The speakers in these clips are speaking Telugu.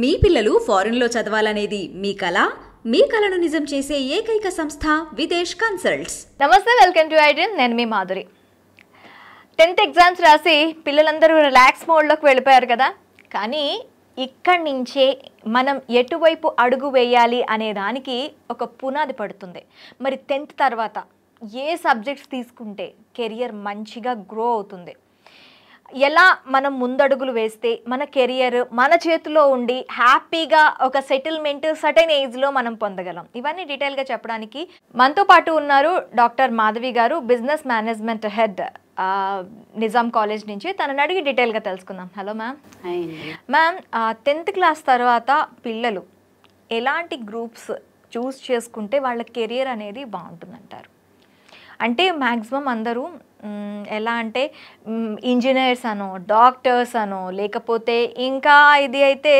మీ పిల్లలు ఫారెన్లో చదవాలనేది మీ కల? మీ కలను నిజం చేసే ఏకైక సంస్థ విదేశ్ కన్సల్ట్స్. నమస్తే, వెల్కమ్ టు ఐడ్రీమ్. నేను మీ మాధురి. 10th ఎగ్జామ్స్ రాసి పిల్లలందరూ రిలాక్స్ మోడ్లోకి వెళ్ళిపోయారు కదా. కానీ ఇక్కడి నుంచే మనం ఎటువైపు అడుగు వేయాలి అనే దానికి ఒక పునాది పడుతుంది. మరి 10th తర్వాత ఏ సబ్జెక్ట్స్ తీసుకుంటే కెరియర్ మంచిగా గ్రో అవుతుంది, ఎలా మనం ముందడుగులు వేస్తే మన కెరియర్ మన చేతిలో ఉండి హ్యాపీగా ఒక సెటిల్మెంట్ సర్టెన్ ఏజ్లో మనం పొందగలం, ఇవన్నీ డీటెయిల్గా చెప్పడానికి మనతో పాటు ఉన్నారు డాక్టర్ మాధవి గారు, business management head, Nizam college నుంచి. తనని అడిగి డీటెయిల్గా తెలుసుకుందాం. Hello ma'am. Ma'am, 10th class తర్వాత పిల్లలు ఎలాంటి గ్రూప్స్ చూస్ చేసుకుంటే వాళ్ళ కెరియర్ అనేది బాగుంటుందంటారు? అంటే మ్యాక్సిమం అందరూ ఎలా అంటే ఇంజనీర్స్ అనో, డాక్టర్స్ అనో, లేకపోతే ఇంకా ఇది అయితే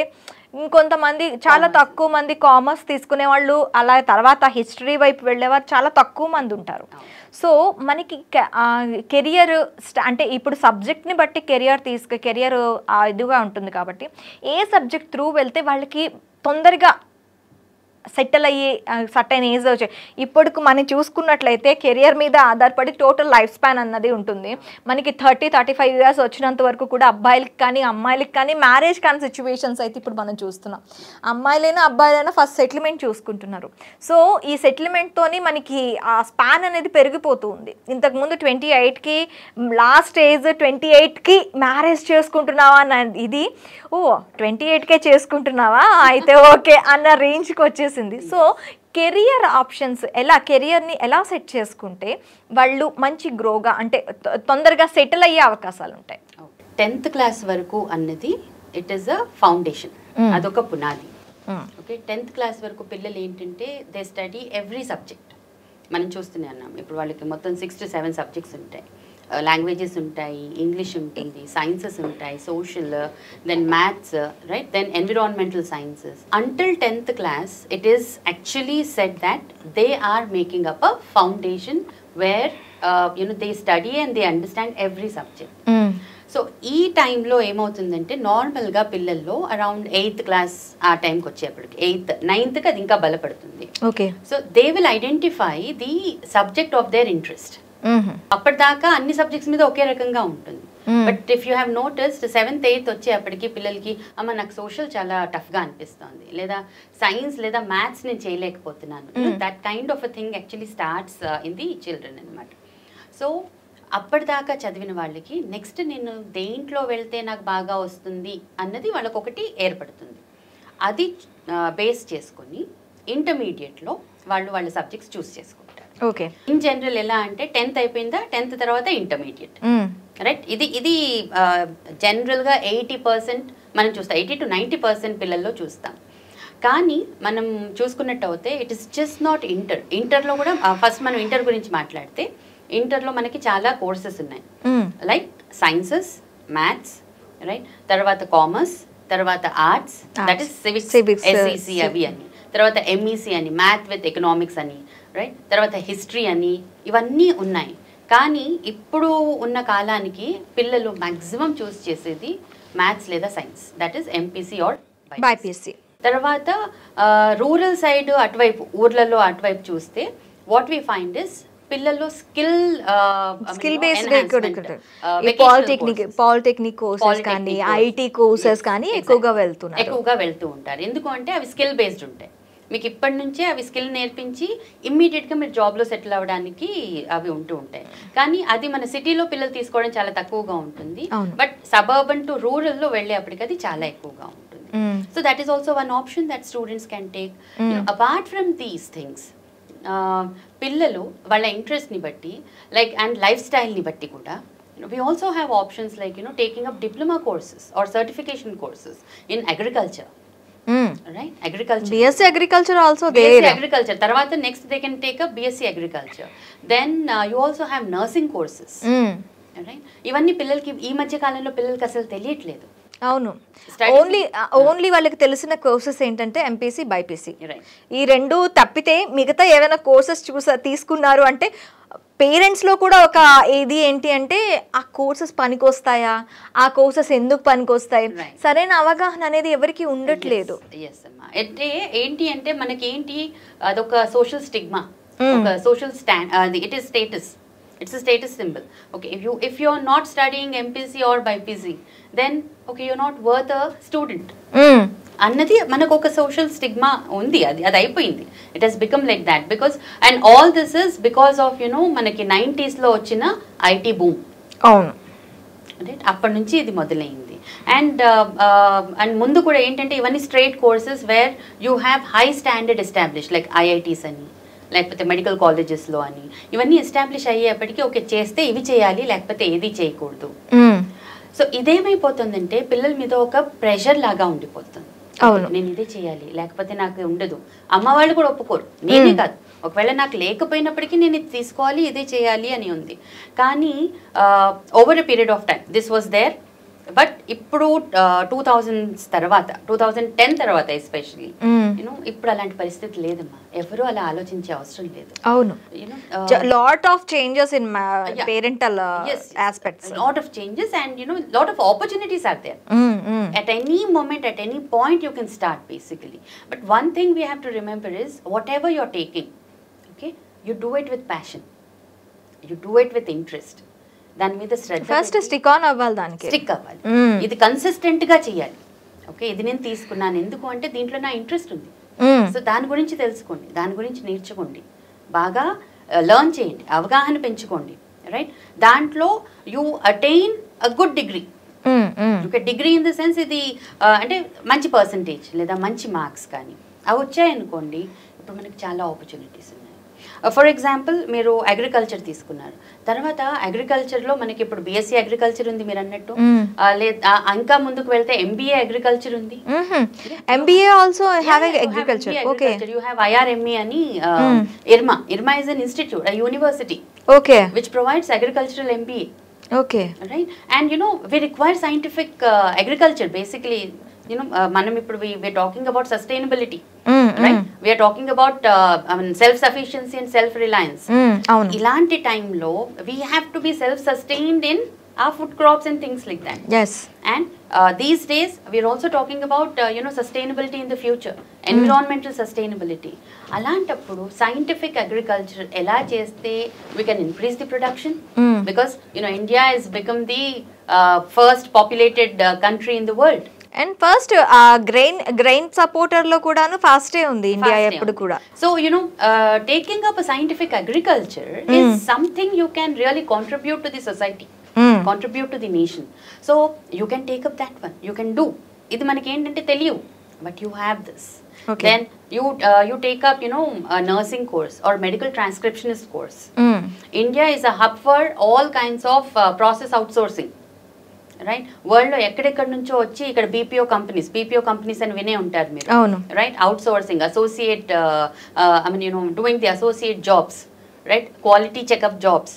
ఇంకొంతమంది చాలా తక్కువ మంది కామర్స్ తీసుకునే వాళ్ళు, అలా తర్వాత హిస్టరీ వైపు వెళ్ళేవారు చాలా తక్కువ మంది ఉంటారు. సో మనకి కెరియర్ అంటే ఇప్పుడు సబ్జెక్ట్ని బట్టి కెరియర్ ఇదిగా ఉంటుంది కాబట్టి ఏ సబ్జెక్ట్ త్రూ వెళ్తే వాళ్ళకి తొందరగా సెటిల్ అయ్యి సర్టైన్ ఏజ్ వచ్చాయి. ఇప్పటికి మనం చూసుకున్నట్లయితే కెరియర్ మీద ఆధారపడి టోటల్ లైఫ్ స్పాన్ అన్నది ఉంటుంది. మనకి 30-35 ఇయర్స్ వచ్చినంత వరకు కూడా అబ్బాయిలకి కానీ అమ్మాయిలకి కానీ మ్యారేజ్ కానీ సిచ్యువేషన్స్ అయితే ఇప్పుడు మనం చూస్తున్నాం. అమ్మాయిలైనా అబ్బాయిలైనా ఫస్ట్ సెటిల్మెంట్ చూసుకుంటున్నారు. సో ఈ సెటిల్మెంట్తోని మనకి ఆ స్పాన్ అనేది పెరిగిపోతూ ఉంది. ఇంతకుముందు 28కి లాస్ట్ ఏజ్ 28కి మ్యారేజ్ చేసుకుంటున్నావా అన్న ఇది, 28కే చేసుకుంటున్నావా అయితే ఓకే అన్న రేంజ్కి వచ్చేసింది. సో కెరియర్ ఆప్షన్స్ కెరియర్ని ఎలా సెట్ చేసుకుంటే వాళ్ళు మంచి గ్రోగా అంటే తొందరగా సెటిల్ అయ్యే అవకాశాలు ఉంటాయి? 10th క్లాస్ వరకు అన్నది ఇట్ ఈస్ అ ఫౌండేషన్, అదొక పునాది. ఓకే, 10th క్లాస్ వరకు పిల్లలు ఏంటంటే దే స్టడీ ఎవ్రీ సబ్జెక్ట్. మనం చూస్తూనే ఉన్నాం, ఇప్పుడు వాళ్ళకి మొత్తం 6 to 7 సబ్జెక్ట్స్ ఉంటాయి. లాంగ్వేజెస్ ఉంటాయి, ఇంగ్లీష్ ఉంటుంది, సైన్సెస్ ఉంటాయి, social, then maths, right, then environmental sciences. Until 10th class it is actually said that they are making up a foundation where they study and they understand every subject. So ఈ టైంలో ఏమవుతుందంటే నార్మల్గా పిల్లల్లో అరౌండ్ 8th క్లాస్ ఆ టైంకి వచ్చేప్పటికి 8th 9th అది ఇంకా బలపడుతుంది. Okay, so they will identify the subject of their interest. అప్పటిదాకా అన్ని సబ్జెక్ట్స్ మీద ఒకే రకంగా ఉంటుంది. But if you have noticed 7th 8th వచ్చేప్పటికి పిల్లలకి అమ్మ నాకు సోషల్ చాలా టఫ్గా అనిపిస్తుంది, లేదా సైన్స్ లేదా మ్యాథ్స్ నేను చేయలేకపోతున్నాను, that kind of a thing actually starts in the children అనమాట. సో అప్పటిదాకా చదివిన వాళ్ళకి నెక్స్ట్ నేను దేంట్లో వెళ్తే నాకు బాగా వస్తుంది అన్నది వాళ్ళకి ఒకటి ఏర్పడుతుంది. అది బేస్ చేసుకొని ఇంటర్మీడియట్లో వాళ్ళ సబ్జెక్ట్స్ చూస్ చేసుకుంటారు. ఓకే, ఇన్ జనరల్ ఎలా అంటే 10th అయిపోయిందా, 10th తర్వాత ఇంటర్మీడియట్, రైట్. ఇది జనరల్గా 80% మనం చూస్తాం, 80 to 90% పిల్లల్లో చూస్తాం. కానీ మనం చూసుకున్నట్టు అయితే ఇట్ ఇస్ జస్ట్ నాట్ ఇంటర్లో కూడా ఫస్ట్ మనం ఇంటర్ గురించి మాట్లాడితే ఇంటర్లో మనకి చాలా కోర్సెస్ ఉన్నాయి, లైక్ సైన్సెస్, మ్యాథ్స్, రైట్, తర్వాత కామర్స్, తర్వాత arts, that is civics, SEC అవి అని, తర్వాత ఎంఈసి అని, మ్యాథ్ విత్ ఎకనామిక్స్ అని, రైట్, తర్వాత హిస్టరీ అని, ఇవన్నీ ఉన్నాయి. కానీ ఇప్పుడు ఉన్న కాలానికి పిల్లలు మ్యాక్సిమం చూస్ చేసేది మ్యాథ్స్ లేదా science, that is MPC or BiPC. తర్వాత రూరల్ సైడ్ అటువైపు ఊర్లలో అటువైపు చూస్తే వాట్ వి ఫైండ్ ఇస్ పిల్లల్లో స్కిల్ బేస్డ్ పాలిటెక్నిక్ కోర్సెస్ కానీ ఐటీ కోర్సెస్ కానీ ఎక్కువగా వెళ్తూ ఉంటారు. ఎందుకు అంటే అవి స్కిల్ బేస్డ్ ఉంటాయి. మీకు ఇప్పటి నుంచే అవి స్కిల్ నేర్పించి ఇమ్మీడియట్గా మీరు జాబ్లో సెటిల్ అవ్వడానికి అవి ఉంటూ ఉంటాయి. కానీ అది మన సిటీలో పిల్లలు తీసుకోవడం చాలా తక్కువగా ఉంటుంది. బట్ సబర్బన్ టు రూరల్లో వెళ్ళేప్పటికి అది చాలా ఎక్కువగా ఉంటుంది. So that is also one option that students can take. Apart from these things పిల్లలు వాళ్ళ ఇంట్రెస్ట్ని బట్టి లైక్ అండ్ లైఫ్ స్టైల్ని బట్టి కూడా we also have options like taking up diploma courses or certification courses in agriculture. Right, agriculture, BSc agriculture also there. BSc agriculture tarvata next they can take up BSc agriculture. Then you also have nursing courses, right. ivanni pillalki ee madhya kalamlo pillalki asalu teliyatledu. అవును, ఓన్లీ వాళ్ళకి తెలిసిన కోర్సెస్ ఏంటంటే ఎంపీసీ, బైపీసీ, ఈ రెండు తప్పితే మిగతా ఏమైనా కోర్సెస్ తీసుకున్నారు అంటే పేరెంట్స్లో కూడా ఒక ఇది ఏంటి అంటే ఆ కోర్సెస్ పనికొస్తాయా, ఆ కోర్సెస్ ఎందుకు పనికొస్తాయి, సరైన అవగాహన అనేది ఎవరికి ఉండట్లేదు. అంటే ఏంటి అంటే మనకేంటి అదొక సోషల్ స్టిగ్మా, ఒక social stand, it is status, it's a status symbol. Okay, if you are not studying MPC or BPC, then okay, you're not worth a student అన్నది మనకు ఒక సోషల్ స్టిగ్మా ఉంది. అది అయిపోయింది. It has become like that because and all this is because of మనకి 90s లో వచ్చిన ఐటీ బూమ్. అవును, రైట్, అప్పటి నుంచి ఇది మొదలైంది. అండ్ ముందు కూడా ఏంటంటే ఇవన్నీ straight courses where you have high standard establish like IITs అని, లేకపోతే మెడికల్ కాలేజెస్లో అని, ఇవన్నీ ఎస్టాబ్లిష్ అయ్యేప్పటికీ ఓకే చేస్తే ఇవి చేయాలి లేకపోతే ఏది చేయకూడదు. సో ఇదేమైపోతుందంటే పిల్లల మీద ఒక ప్రెషర్ లాగా ఉండిపోతుంది. నేను ఇదే చేయాలి లేకపోతే నాకు ఉండదు. అమ్మ వాళ్ళు కూడా ఒప్పుకోరు, నేనే కాదు, ఒకవేళ నాకు లేకపోయినప్పటికీ నేను ఇది తీసుకోవాలి ఇదే చేయాలి అని ఉంది. కానీ over a period of time this was there. But ఇప్పుడు 2000s తర్వాత 2010 తర్వాత ఎస్పెషలీ ఇప్పుడు అలాంటి పరిస్థితి లేదమ్మా. ఎవరు అలా ఆలోచించే అవసరం లేదు. అవును, lot of changes in parental aspects, lot of changes and lot of opportunities are there. At any moment, at any point you can start basically. But one thing we have to remember is whatever you're taking, okay, you do it with passion, you do it with interest. దాని మీద శ్రద్ధ, ఫస్ట్ స్టిక్ ఆన్ అవ్వాలి, దానికి స్టిక్ అవ్వాలి. ఇది కన్సిస్టెంట్ గా చేయాలి. ఓకే, ఇది నేను తీసుకున్నాను ఎందుకు అంటే దీంట్లో నా ఇంట్రెస్ట్ ఉంది. సో దాని గురించి తెలుసుకోండి, దాని గురించి నేర్చుకోండి, బాగా లెర్న్ చేయండి, అవగాహన పెంచుకోండి. రైట్, దాంట్లో you attain a good degree. Degree in the sense ఇది అంటే మంచి పర్సంటేజ్ లేదా మంచి మార్క్స్ కానీ అవి వచ్చాయనుకోండి, ఇప్పుడు మనకి చాలా ఆపర్చునిటీస్ ఉన్నాయి. ఫర్ ఎగ్జాంపుల్ మీరు అగ్రికల్చర్ తీసుకున్నారు, తర్వాత అగ్రికల్చర్లో మనకి ఇప్పుడు బీఎస్సీ అగ్రికల్చర్ ఉంది మీరు అన్నట్టు, లేదా ఇంకా ముందుకు వెళ్తే ఎంబీఏ అగ్రికల్చర్ ఉంది. MBA also having agriculture. Okay, you have IRME అని, IRMA is an institute, a university, okay, which provides agricultural MBA. Okay, right, and we require scientific agriculture basically. manam ippudu we are talking about sustainability, right? We are talking about self sufficiency and self reliance. avunu, ilanti time lo we have to be self sustained in our food crops and things like that. Yes, and these days we are also talking about sustainability in the future, environmental sustainability. Alantappudu scientific agriculture ela cheste we can increase the production, because India has become the first populated country in the world. And first grain supporter లో కూడాను ఫాస్టే ఉంది ఇండియా ఎప్పుడు కూడా. So taking up scientific agriculture is something you can really contribute to the society, contribute to the nation. So you can take up that one, you can do. ఇది మనకి ఏంటంటే తెలియవు, but you have this. Okay. Then you take up a nursing course or medical transcriptionist course. India is a hub for all kinds of process outsourcing. Right, world లో ఎక్కడెక్కడ నుంచో వచ్చి ఇక్కడ బీపీఓ కంపెనీస్ అని వినే ఉంటారు మీరు. Right, out sourcing, associate, I mean doing the associate jobs, right, quality checkup jobs,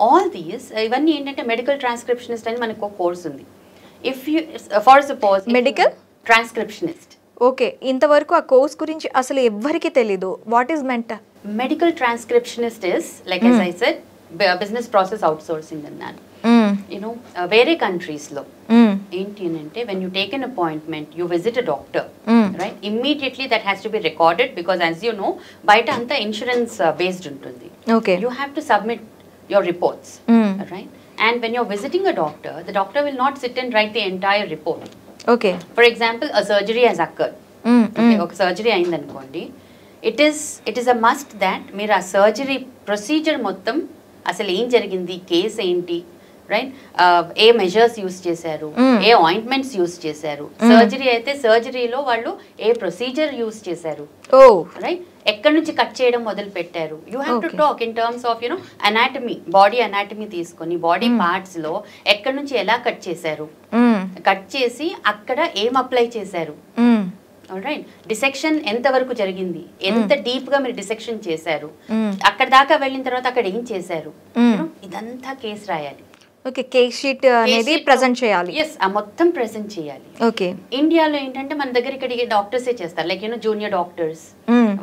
all these ఇవన్నీ ఏంటంటే మెడికల్ ట్రాన్స్క్రిప్షనిస్ట్ అని మనకు ఒక కోర్స్ ఉంది. If you for suppose medical transcriptionist, okay, ఇంతవరకు ఆ కోర్స్ గురించి అసలు ఎవ్వరికి తెలీదు. What is meant? Medical transcriptionist is like as I said business process out sourcing అన్నాను. వేరే కంట్రీస్ లో ఏంటి అంటే when you take an appointment, you visit a doctor, right, immediately that has to be recorded because as you know బయట అంతా ఇన్సూరెన్స్ బేస్డ్ ఉంటుంది. Okay, you have to submit your reports, right, and when you're visiting a doctor, the doctor will not sit and write the entire report. Okay, for example a surgery has occurred, okay, ఒక సర్జరీ అయింది అనుకోండి, it is a must that మీరు ఆ సర్జరీ ప్రొసీజర్ మొత్తం అసలు ఏం జరిగింది, కేసు ఏంటి, రైట్, ఏ మెజర్స్ యూస్ చేశారు, ఏ ఆయింట్మెంట్స్ యూస్ చేశారు, సర్జరీ అయితే సర్జరీలో వాళ్ళు ఏ ప్రొసీజర్ యూస్ చేశారు, రైట్, ఎక్కడి నుంచి కట్ చేయడం మొదలు పెట్టారు. You have to talk in terms of anatomy, body anatomy తీసుకొని బాడీ పార్ట్స్ లో ఎక్కడి నుంచి ఎలా కట్ చేశారు, కట్ చేసి అక్కడ ఏం అప్లై చేశారు, రైట్, డిసెక్షన్ ఎంత వరకు జరిగింది, ఎంత డీప్ గా మీరు డిసెక్షన్ చేశారు, అక్కడ దాకా వెళ్ళిన తర్వాత అక్కడ ఏం చేశారు, ఇదంతా కేసు రాయాలి. ఓకే, కేస్ షీట్ అనేది ప్రెజెంట్ చేయాలి. yes, ఆ మొత్తం ప్రెజెంట్ చేయాలి. ఓకే, ఇండియాలో ఏంటంటే మన దగ్గర ఇక్కడ డాక్టర్సే చేస్తారు, లైక్ జూనియర్ డాక్టర్స్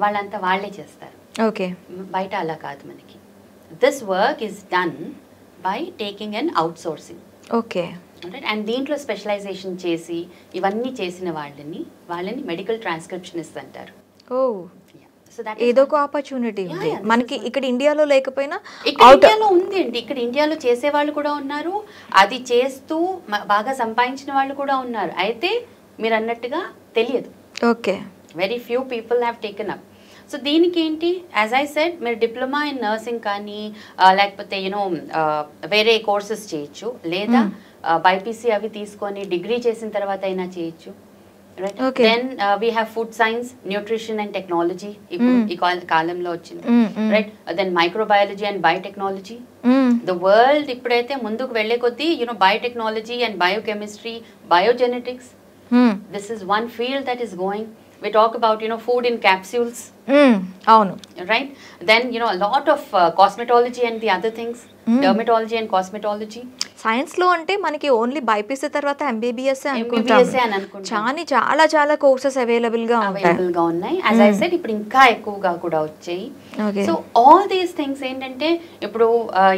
వాళ్ళంతా వాళ్ళే చేస్తారు. ఓకే, బయట అలా కాదు మనకి. This work is done by taking and outsourcing. Okay. And దీంట్లో స్పెషలైజేషన్ చేసి ఇవన్నీ చేసిన వాళ్ళని మెడికల్ ట్రాన్స్క్రిప్షనిస్ట్ అంటారు. ఓ, ఏదో ఒక ఆపర్చునిటీ ఉంది మనకి ఇక్కడ ఇండియాలో లేకపోయినా ఇండియాలో ఉంది అండి. ఇక్కడ ఇండియాలో చేసే వాళ్ళు కూడా ఉన్నారు, అది చేస్తూ బాగా సంపాదించిన వాళ్ళు కూడా ఉన్నారు. అయితే మీరు అన్నట్టుగా తెలియదు. Okay. Very few people have taken up. So దీనికి ఏంటి, యాజ్ ఐ సెడ్, మీరు డిప్లొమా ఇన్ నర్సింగ్ కానీ లేకపోతే వేరే కోర్సెస్ చేయొచ్చు, లేదా బైపీసీ అవి తీసుకొని డిగ్రీ చేసిన తర్వాత అయినా చేయొచ్చు. Right. Okay. Then we have food science, nutrition and technology. ఈ కాలంలో వచ్చింది. Right. Then microbiology and biotechnology. The world ఇప్పుడైతే ముందుకు వెళ్ళే కొద్దీ biotechnology and biochemistry, biogenetics. This is one field that is going. We talk about food in capsules. అవును. Right. Then a lot of cosmetology and the other things. Dermatology and cosmetology. Science లో అంటే మనకి ఓన్లీ బైపీసీ తర్వాత ఎంబీబీఎస్ చాలా చాలా కోర్సెస్ అవైలబుల్ గా ఉన్నాయి. యాజ్ ఐ సెడ్ ఇప్పుడు ఇంకా ఎక్కువగా కూడా వచ్చాయి. సో ఆల్ దీస్ థింగ్స్ ఏంటంటే ఇప్పుడు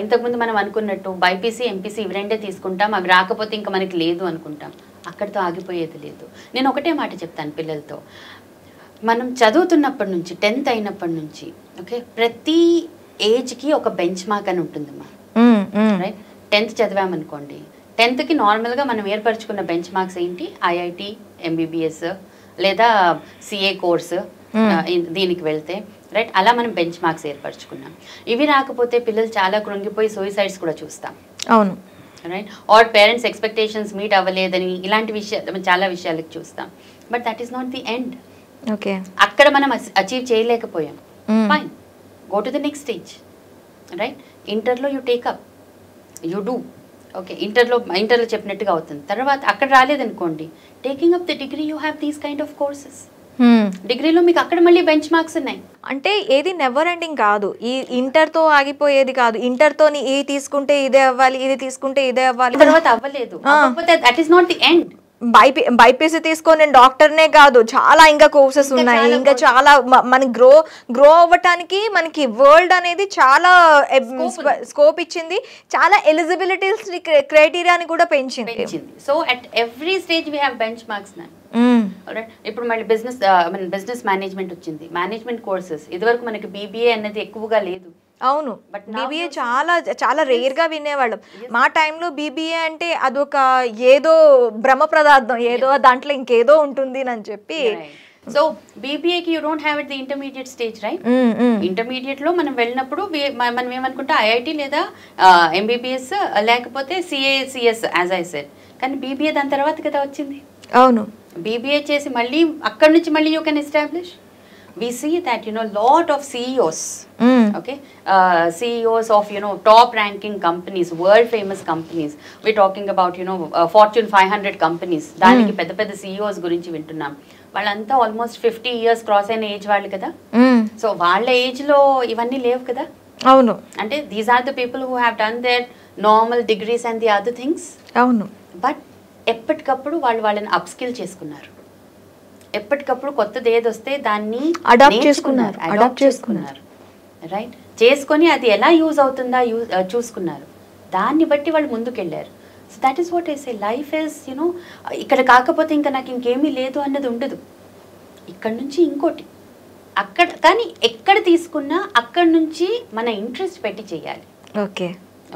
ఇంతకుముందు మనం అనుకున్నట్టు బైపీసీ ఎంపీసీ ఇవి రెండే తీసుకుంటాం, అవి రాకపోతే ఇంకా మనకి లేదు అనుకుంటాం. అక్కడితో ఆగిపోయేది లేదు. నేను ఒకటే మాట చెప్తాను పిల్లలతో, మనం చదువుతున్నప్పటి నుంచి 10th అయినప్పటి నుంచి ఓకే, ప్రతి ఏజ్కి ఒక బెంచ్ మార్క్ అని ఉంటుందమ్మా. రైట్. 10th చదివామనుకోండి, 10thకి నార్మల్గా మనం ఏర్పరచుకున్న బెంచ్ మార్క్స్ ఏంటి, ఐఐటి, ఎంబీబీఎస్ లేదా సిఏ కోర్సు, దీనికి వెళ్తే రైట్. అలా మనం బెంచ్ మార్క్స్ ఏర్పరచుకున్నాం. ఇవి రాకపోతే పిల్లలు చాలా కృంగిపోయి సూసైడ్స్ కూడా చూస్తాం. అవును. Right. Or parents expectations meet అవ్వలేదని ఇలాంటి విషయాలు చాలా విషయాలకు చూస్తాం. But that is not the end. Okay. అక్కడ మనం అచీవ్ చేయలేకపోయాం, fine, go to the next stage. Right. ఇంటర్లో you take up, you do. Okay, ఇంటర్లో చెప్పినట్టుగా అవుతుంది. తర్వాత అక్కడ రాలేదనుకోండి, taking up the degree you have these kind of courses. డిగ్రీలో మీకు అక్కడ మళ్ళీ బెంచ్ మార్క్స్ ఉన్నాయి. అంటే ఏది నెవర్ ఎండింగ్ కాదు, ఈ ఇంటర్తో ఆగిపోయేది కాదు. ఇంటర్తో ఇది తీసుకుంటే ఇదే అవ్వాలి, ఇది తీసుకుంటే ఇదే అవ్వాలి, తర్వాత అవ్వలేదు, that is not the end. BiPC తీసుకొని నేను డాక్టర్నే కాదు, చాలా ఇంకా కోర్సెస్ ఉన్నాయి, ఇంకా చాలా మనకి గ్రో అవ్వటానికి మనకి వరల్డ్ అనేది చాలా స్కోప్ ఇచ్చింది, చాలా ఎలిజిబిలిటీస్ క్రైటీరియాని కూడా పెంచింది. So at every stage we have bench marks నా. ఇప్పుడు మళ్ళీ బిజినెస్ మేనేజ్మెంట్ వచ్చింది, మేనేజ్మెంట్ కోర్సెస్. ఇదివరకు మనకి బీబీఏ అనేది ఎక్కువగా లేదు. అవును. బీబీఏ చాలా చాలా రేర్ గా వినేవాళ్ళం. మా టైంలో బీబీఏ అంటే అదొక ఏదో భ్రమ పదార్థం, ఏదో దాంట్లో ఇంకేదో ఉంటుంది అని చెప్పి. సో బీబీఏకి you don't have it the intermediate stage, right. Intermediate లో మనం వెళ్ళినప్పుడు మనం ఏమనుకుంటా ఐఐటి లేదా ఎంబీబీఎస్ లేకపోతే సిఏసిఎస్ యాజ్ ఐ సెడ్. కానీ బీబీఏ దాని తర్వాత కదా వచ్చింది. అవును. బీబీఏ చేసి మళ్ళీ అక్కడి నుంచి మళ్ళీ you can establish. We see that lot of CEOs, okay, CEOs of top ranking companies, world famous companies. We're talking about Fortune 500 companies. దానికి పెద్ద పెద్ద CEOs గురించి వింటున్నాం. వాళ్ళంతా ఆల్మోస్ట్ 50 years క్రాస్ అయిన ఏజ్ వాళ్ళు కదా. సో వాళ్ళ ఏజ్ లో ఇవన్నీ లేవు కదా. అవును. అంటే these are the people who have done their normal degrees and the other things. అవును. బట్ ఎప్పటికప్పుడు వాళ్ళని అప్స్కిల్ చేసుకున్నారు, ఎప్పటికప్పుడు కొత్తది ఏది వస్తే దాన్ని అడాప్ట్ చేసుకున్నారు. రైట్. చేసుకొని అది ఎలా యూజ్ అవుతుందా చూసుకున్నారు, దాన్ని బట్టి వాళ్ళు ముందుకెళ్ళారు. So that is what I say, life is ఇక్కడ కాకపోతే ఇంకా నాకు ఇంకేమీ లేదు అన్నది ఉండదు. ఇక్కడ నుంచి ఇంకోటి, అక్కడ కానీ ఎక్కడ తీసుకున్నా అక్కడ నుంచి మన ఇంట్రెస్ట్ పెట్టి చేయాలి. ఓకే.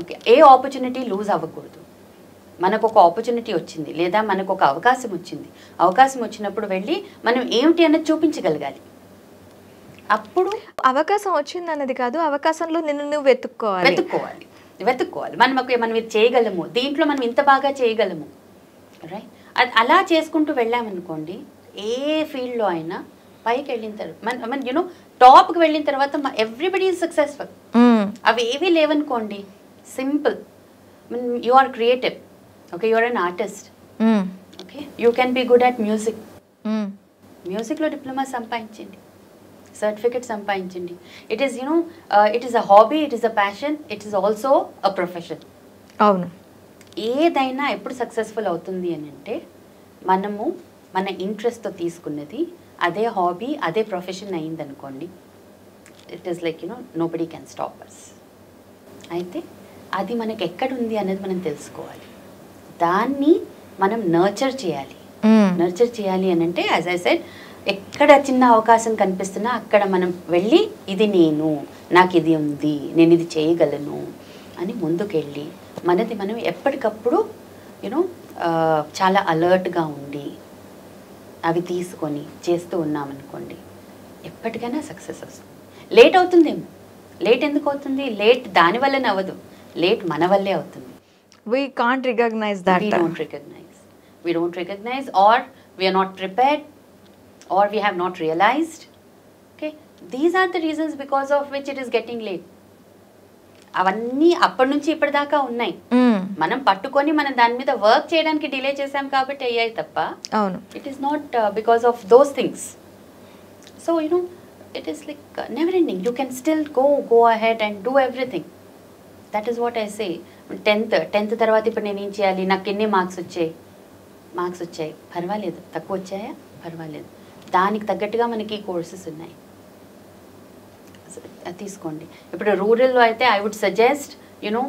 ఓకే. ఏ ఆపర్చునిటీ లూజ్ అవ్వకూడదు. మనకు ఒక ఆపర్చునిటీ వచ్చింది లేదా మనకు ఒక అవకాశం వచ్చింది, అవకాశం వచ్చినప్పుడు వెళ్ళి మనం ఏమిటి అన్నది చూపించగలగాలి. అప్పుడు అవకాశం వచ్చింది అన్నది కాదు, అవకాశంలో నువ్వు వెతుక్కోవాలి. మనం ఇది చేయగలము, దీంట్లో మనం ఇంత బాగా చేయగలము. రైట్. అలా చేసుకుంటూ వెళ్ళామనుకోండి, ఏ ఫీల్డ్లో అయినా పైకి వెళ్ళిన తర్వాత టాప్కి వెళ్ళిన తర్వాత ఎవ్రీబడి ఈజ్ సక్సెస్ఫుల్. అవి ఏవీ లేవనుకోండి, simple, you are creative. Okay, you are an artist. Okay, you can be good at music. Music lo diploma సంపాదించండి, సర్టిఫికెట్ సంపాదించండి. It is it is a hobby, it is a passion, it is also a profession. అవును. ఏదైనా ఎప్పుడు సక్సెస్ఫుల్ అవుతుంది అని అంటే మనము మన ఇంట్రెస్ట్తో తీసుకున్నది అదే హాబీ, అదే ప్రొఫెషన్ అయింది అనుకోండి, it is like nobody can stop us. అయితే అది మనకి ఎక్కడుంది అనేది మనం తెలుసుకోవాలి, దాన్ని మనం నర్చర్ చేయాలి. నర్చర్ చేయాలి అని అంటే యాజ్ ఐ సెడ్, ఎక్కడ చిన్న అవకాశం కనిపిస్తున్నా అక్కడ మనం వెళ్ళి ఇది నాకు ఇది ఉంది, నేను ఇది చేయగలను అని ముందుకెళ్ళి మనది మనం ఎప్పటికప్పుడు యూనో చాలా అలర్ట్గా ఉండి అవి తీసుకొని చేస్తూ ఉన్నామనుకోండి, ఎప్పటికైనా సక్సెస్ వస్తుంది. లేట్ అవుతుందేమో, లేట్ ఎందుకు అవుతుంది? లేట్ దాని వల్లనే అవ్వదు, లేట్ మన వల్లే అవుతుంది. We can't recognize that. We don't recognize, or we are not prepared, or we have not realized. Okay, these are the reasons because of which it is getting late. అవన్నీ అప్పటి నుంచి ఇప్పటిదాకా ఉన్నాయి. మనం పట్టుకొని మనం దాని మీద వర్క్ చేయడానికి డిలే చేసాం కాబట్టి అయ్యాయి తప్ప, అవును, it is not because of those things. So you know it is like never ending. You can still go ahead and do everything. That is what I say. 10th తర్వాత ఇప్పుడు నేను ఏం చేయాలి, నాకు ఎన్ని మార్క్స్ వచ్చాయి, పర్వాలేదు. తక్కువ వచ్చాయా, పర్వాలేదు. దానికి తగ్గట్టుగా మనకి కోర్సెస్ ఉన్నాయి, తీసుకోండి. ఇప్పుడు రూరల్లో అయితే I would suggest you know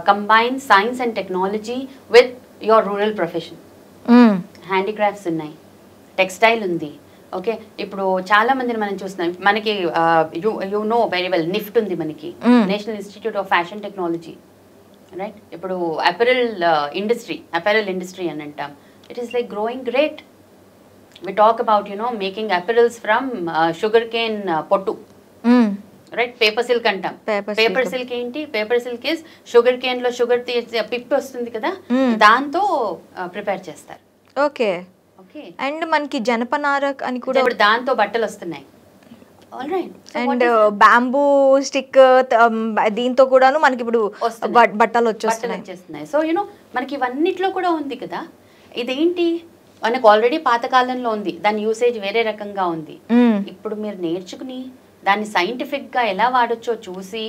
combine science and technology with your rural profession. Handicrafts ఉన్నాయి, టెక్స్టైల్ ఉంది. ఓకే, ఇప్పుడు చాలా మందిని మనం చూస్తున్నాం. మనకి you know very well, NIFT ఉంది మనకి, national institute of fashion technology, right? ఇప్పుడు అపెరల్ ఇండస్ట్రీ అని అంటాం. It is like growing great. We talk about making apparels from sugar cane పొట్టు, రైట్? పేపర్ సిల్క్ అంటాం. పేపర్ సిల్క్ ఏంటి? Paper silk is sugar cane లో షుగర్ పిప్పి వస్తుంది కదా, దాంతో ప్రిపేర్ చేస్తారు. ఓకే. అండ్ మనకి జనపనార అని కూడా, ఇప్పుడు దాంతో బట్టలు వస్తున్నాయి. అండ్ బ్యాంబూ స్టిక్, దీంతో కూడాను మనకి ఇప్పుడు బట్టలు వచ్చేస్తున్నాయి. సో మనకి ఇవన్నిట్లో కూడా ఉంది కదా. ఇదేంటి, మనకు ఆల్రెడీ పాతకాలంలో ఉంది, దాని యూసేజ్ వేరే రకంగా ఉంది. ఇప్పుడు మీరు నేర్చుకుని దాన్ని సైంటిఫిక్ గా ఎలా వాడొచ్చో చూసి,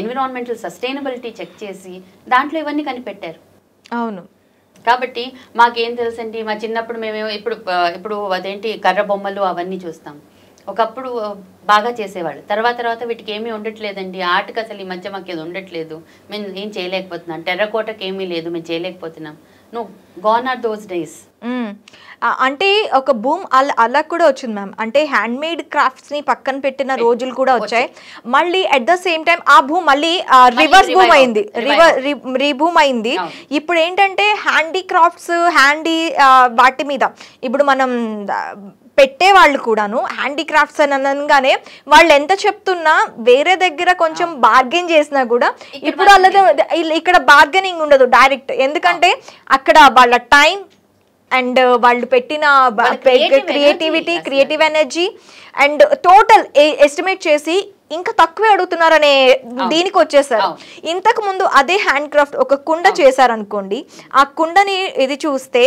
ఎన్విరాన్మెంటల్ సస్టైనబిలిటీ చెక్ చేసి దాంట్లో ఇవన్నీ కనిపెట్టారు. అవును. కాబట్టి మాకేం తెలుసండి, మా చిన్నప్పుడు మేమేమో ఇప్పుడు అదేంటి కర్ర బొమ్మలు అవన్నీ చూస్తాం. ఒకప్పుడు బాగా చేసేవాళ్ళు, తర్వాత వీటికి ఏమీ ఉండట్లేదండి, ఆర్ట్కి అసలు ఈ మధ్య మాకు ఏది ఉండట్లేదు, మేము ఏం చేయలేకపోతున్నాం, టెర్రకోటకి ఏమీ లేదు, మేము చేయలేకపోతున్నాం. No, gone are those days. అంటే ఒక బూమ్ అలా కూడా వచ్చింది మ్యామ్. అంటే హ్యాండ్ మేడ్ క్రాఫ్ట్స్ ని పక్కన పెట్టిన రోజులు కూడా వచ్చాయి. మళ్ళీ అట్ ద సేమ్ టైం ఆ భూమ్ మళ్ళీ రివర్స్ బూమ్ అయింది, రీబూమ్ అయింది. ఇప్పుడు ఏంటంటే హ్యాండీక్రాఫ్ట్స్, వాటి మీద ఇప్పుడు మనం పెట్టే వాళ్ళు కూడాను హ్యాండీక్రాఫ్ట్స్ అని అనగానే వాళ్ళు ఎంత చెప్తున్నా, వేరే దగ్గర కొంచెం బార్గెన్ చేసినా కూడా ఇప్పుడు వాళ్ళది ఇక్కడ బార్గెనింగ్ ఉండదు డైరెక్ట్. ఎందుకంటే అక్కడ వాళ్ళ టైం అండ్ వాళ్ళు పెట్టిన creative energy and total estimate చేసి ఇంకా తక్కువే అడుగుతున్నారనే దీనికి వచ్చేసారు. ఇంతకు ముందు అదే హ్యాండ్ క్రాఫ్ట్ ఒక కుండ చేశారనుకోండి, ఆ కుండని ఇది చూస్తే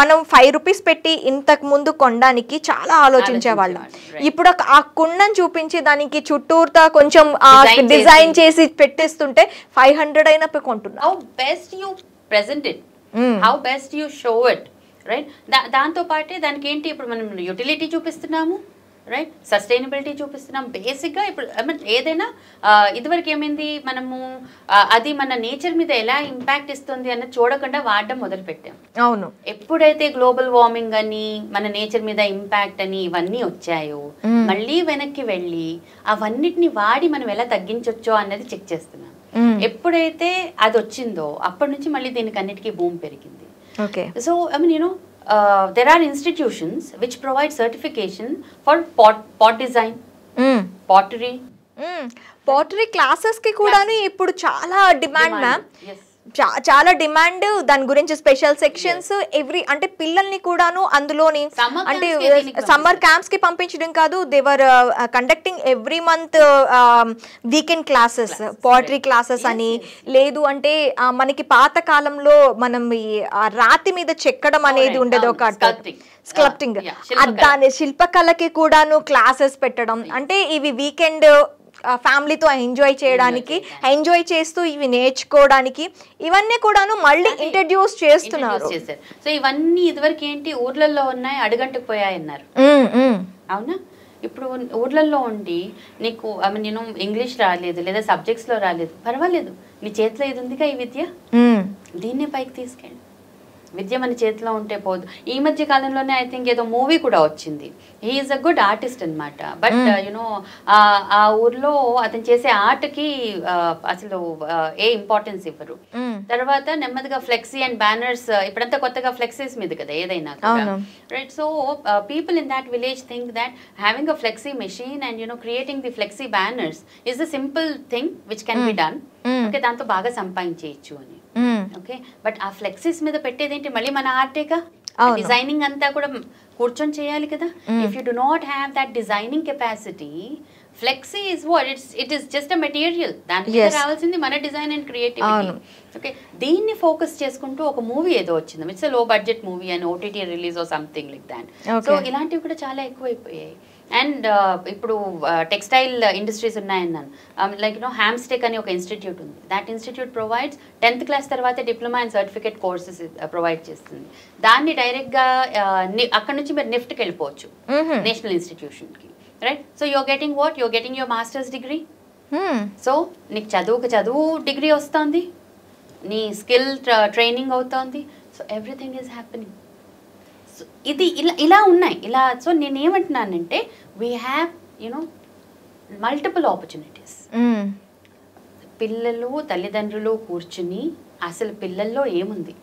మనం 5 రూపీస్ పెట్టి ఇంతకు ముందు కొనడానికి చాలా ఆలోచించేవాళ్ళం. ఇప్పుడు ఆ కుండని చూపించి దానికి చుట్టూరుతా కొంచెం డిజైన్ చేసి పెట్టేస్తుంటే 500 అయినా కొంటున్నాం. How best you present it, how best you show it, right? దాంతో పాటే దానికి ఏంటి, ఇప్పుడు మనం యూటిలిటీ చూపిస్తున్నాము, రైట్? సస్టైనబిలిటీ చూపిస్తున్నాం. బేసిక్గా ఇప్పుడు ఏదైనా ఇదివరకు ఏమైంది, మనము అది మన నేచర్ మీద ఎలా ఇంపాక్ట్ ఇస్తుంది అన్నది చూడకుండా వాడడం మొదలుపెట్టాం. అవును. ఎప్పుడైతే గ్లోబల్ వార్మింగ్ అని, మన నేచర్ మీద ఇంపాక్ట్ అని ఇవన్నీ వచ్చాయో, మళ్ళీ వెనక్కి వెళ్ళి అవన్నిటిని వాడి మనం ఎలా తగ్గించొచ్చో అన్నది చెక్ చేస్తున్నాం. ఎప్పుడైతే అది వచ్చిందో అప్పటి నుంచి మళ్ళీ దీనికి అన్నిటికీ భూమి పెరిగింది. So I mean there are institutions which provide certification for pot design, pottery classes ki kudanu ఇప్పుడు చాలా డిమాండ్ మ్యామ్. చాలా డిమాండ్ దాని గురించి. స్పెషల్ సెక్షన్స్ అంటే పిల్లల్ని కూడాను అందులోని అంటే సమ్మర్ క్యాంప్స్ కి పంపించడం కాదు, they're conducting every month weekend classes, poetry classes అని. లేదు అంటే మనకి పాత కాలంలో మనం రాతి మీద చెక్కడం అనేది ఉండేది, ఒక స్కల్ప్టింగ్, దాని శిల్పకళకి కూడాను క్లాసెస్ పెట్టడం. అంటే ఇవి వీకెండ్ ఫ్యామిలీతో ఎంజాయ్ చేయడానికి, ఎంజాయ్ చేస్తూ ఇవి నేర్చుకోవడానికి, ఇవన్నీ కూడాను మళ్ళీ ఇంట్రడ్యూస్ చేస్తున్నారు. సో ఇవన్నీ ఇదివరకు ఏంటి, ఊర్లలో ఉన్నాయి, అడుగంటకు పోయాయి అన్నారు. అవునా? ఇప్పుడు ఊర్లలో ఉండి నీకు ఐ మీన్ నేను ఇంగ్లీష్ రాలేదు లేదా సబ్జెక్ట్స్లో రాలేదు, పర్వాలేదు, నీ చేతిలో ఇది ఉందిగా ఈ విద్య, దీన్నే పైకి తీసుకెళ్ళి. విద్య మన చేతిలో ఉంటే పోదు. ఈ మధ్య కాలంలోనే ఐ థింక్ ఏదో మూవీ కూడా వచ్చింది. హీఈస్ అ గుడ్ ఆర్టిస్ట్ అనమాట, బట్ యునో ఆ ఊర్లో అతను చేసే ఆర్ట్కి అసలు ఏ ఇంపార్టెన్స్ ఇవ్వరు. తర్వాత నెమ్మదిగా ఫ్లెక్సీ అండ్ బ్యానర్స్, ఇప్పుడంతా కొత్తగా ఫ్లెక్సీస్ మీద కదా ఏదైనా right. So people in that village think that having a flexi machine and you know creating the flexi banners is a simple thing which can be done. Okay, దాంతో బాగా సంపాదించేయచ్చు అని. ఓకే, బట్ ఆ ఫ్లెక్సీస్ మీద పెట్టేదేంటి, మళ్ళీ మన ఆర్టేగా. డిజైనింగ్ అంతా కూడా కూర్చొని చేయాలి కదా. If you do not have that designing capacity, flexi is what it is just a material. దానికి రావాల్సింది మన డిజైన్ అండ్ క్రియేటివిటీ. ఓకే, దీన్ని ఫోకస్ చేసుకుంటూ ఒక మూవీ ఏదో వచ్చింది, ఇట్స్ లో బడ్జెట్ మూవీ అని OTT release or something like that. So ఇలాంటివి కూడా చాలా ఎక్కువైపోయాయి. అండ్ ఇప్పుడు టెక్స్టైల్ ఇండస్ట్రీస్ ఉన్నాయన్నాను, లైక్ యూనో హ్యామ్స్టెక్ అని ఒక ఇన్స్టిట్యూట్ ఉంది. That institute provides 10th class తర్వాత diploma and certificate courses provide చేస్తుంది. దాన్ని డైరెక్ట్గా అక్కడ నుంచి మీరు నిఫ్ట్కి వెళ్ళిపోవచ్చు, నేషనల్ ఇన్స్టిట్యూషన్కి, right. So you're getting what, you're getting your masters degree. So నీకు చదువు డిగ్రీ వస్తుంది, నీ స్కిల్ ట్రైనింగ్ అవుతుంది. So everything is happening. ఇది ఇలా ఉన్నాయి ఇలా. సో నేనేమంటున్నానంటే we have you know multiple opportunities. పిల్లలు తల్లిదండ్రులు కూర్చుని అసలు పిల్లల్లో ఏముంది,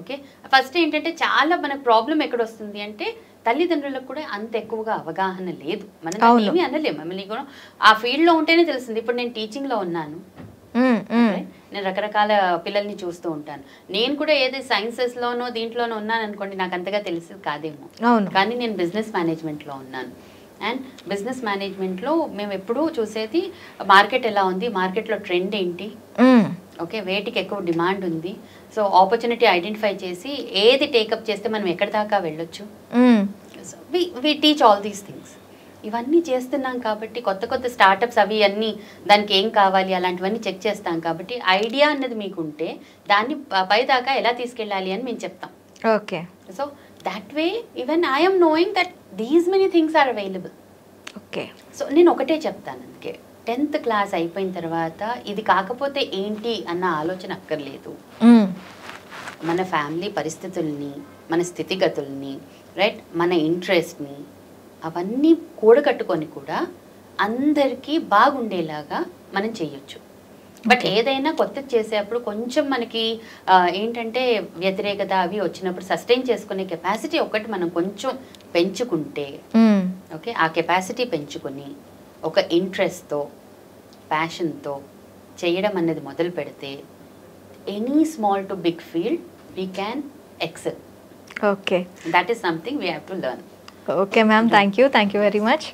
ఓకే, ఫస్ట్ ఏంటంటే చాలా మనకు ప్రాబ్లం ఎక్కడ వస్తుంది అంటే తల్లిదండ్రులకు కూడా అంత ఎక్కువగా అవగాహన లేదు. మనం ఏమీ అనలేము, మమ్మల్ని కూడా ఆ ఫీల్డ్లో ఉంటేనే తెలుస్తుంది. ఇప్పుడు నేను టీచింగ్లో ఉన్నాను, నేను రకరకాల పిల్లల్ని చూస్తూ ఉంటాను. నేను కూడా ఏది సైన్సెస్లోనో దీంట్లోనో ఉన్నాను అనుకోండి, నాకు అంతగా తెలిసి కాదేమో, కానీ నేను బిజినెస్ మేనేజ్మెంట్లో ఉన్నాను. అండ్ బిజినెస్ మేనేజ్మెంట్లో మేము ఎప్పుడూ చూసేది మార్కెట్ ఎలా ఉంది, మార్కెట్లో ట్రెండ్ ఏంటి, ఓకే, వేటికి ఎక్కువ డిమాండ్ ఉంది. సో ఆపర్చునిటీ ఐడెంటిఫై చేసి ఏది టేకప్ చేస్తే మనం ఎక్కడి దాకా వెళ్ళొచ్చు. We teach all these things. ఇవన్నీ చేస్తున్నాం కాబట్టి కొత్త కొత్త స్టార్టప్స్ అవి అన్నీ దానికి ఏం కావాలి అలాంటివన్నీ చెక్ చేస్తాం కాబట్టి ఐడియా అన్నది మీకు ఉంటే దాన్ని పై దాకా ఎలా తీసుకెళ్ళాలి అని మేము చెప్తాం. Okay, so that way even I'm knowing that these many things are available. Okay, so నేను ఒకటే చెప్తాను, అందుకే 10th క్లాస్ అయిపోయిన తర్వాత ఇది కాకపోతే ఏంటి అన్న ఆలోచన అక్కర్లేదు. మన ఫ్యామిలీ పరిస్థితుల్ని, మన స్థితిగతుల్ని, రైట్, మన ఇంట్రెస్ట్ని అవన్నీ కూడగట్టుకొని కూడా అందరికీ బాగుండేలాగా మనం చెయ్యొచ్చు. బట్ ఏదైనా కొత్తది చేసేటప్పుడు కొంచెం మనకి ఏంటంటే వ్యతిరేకత అవి వచ్చినప్పుడు సస్టైన్ చేసుకునే కెపాసిటీ ఒకటి మనం కొంచెం పెంచుకుంటే, ఓకే, ఆ కెపాసిటీ పెంచుకొని ఒక ఇంట్రెస్ట్తో ప్యాషన్తో చేయడం అనేది మొదలు పెడితే any small to big field we can excel. Okay, that is something we have to learn. Okay ma'am, thank you very much.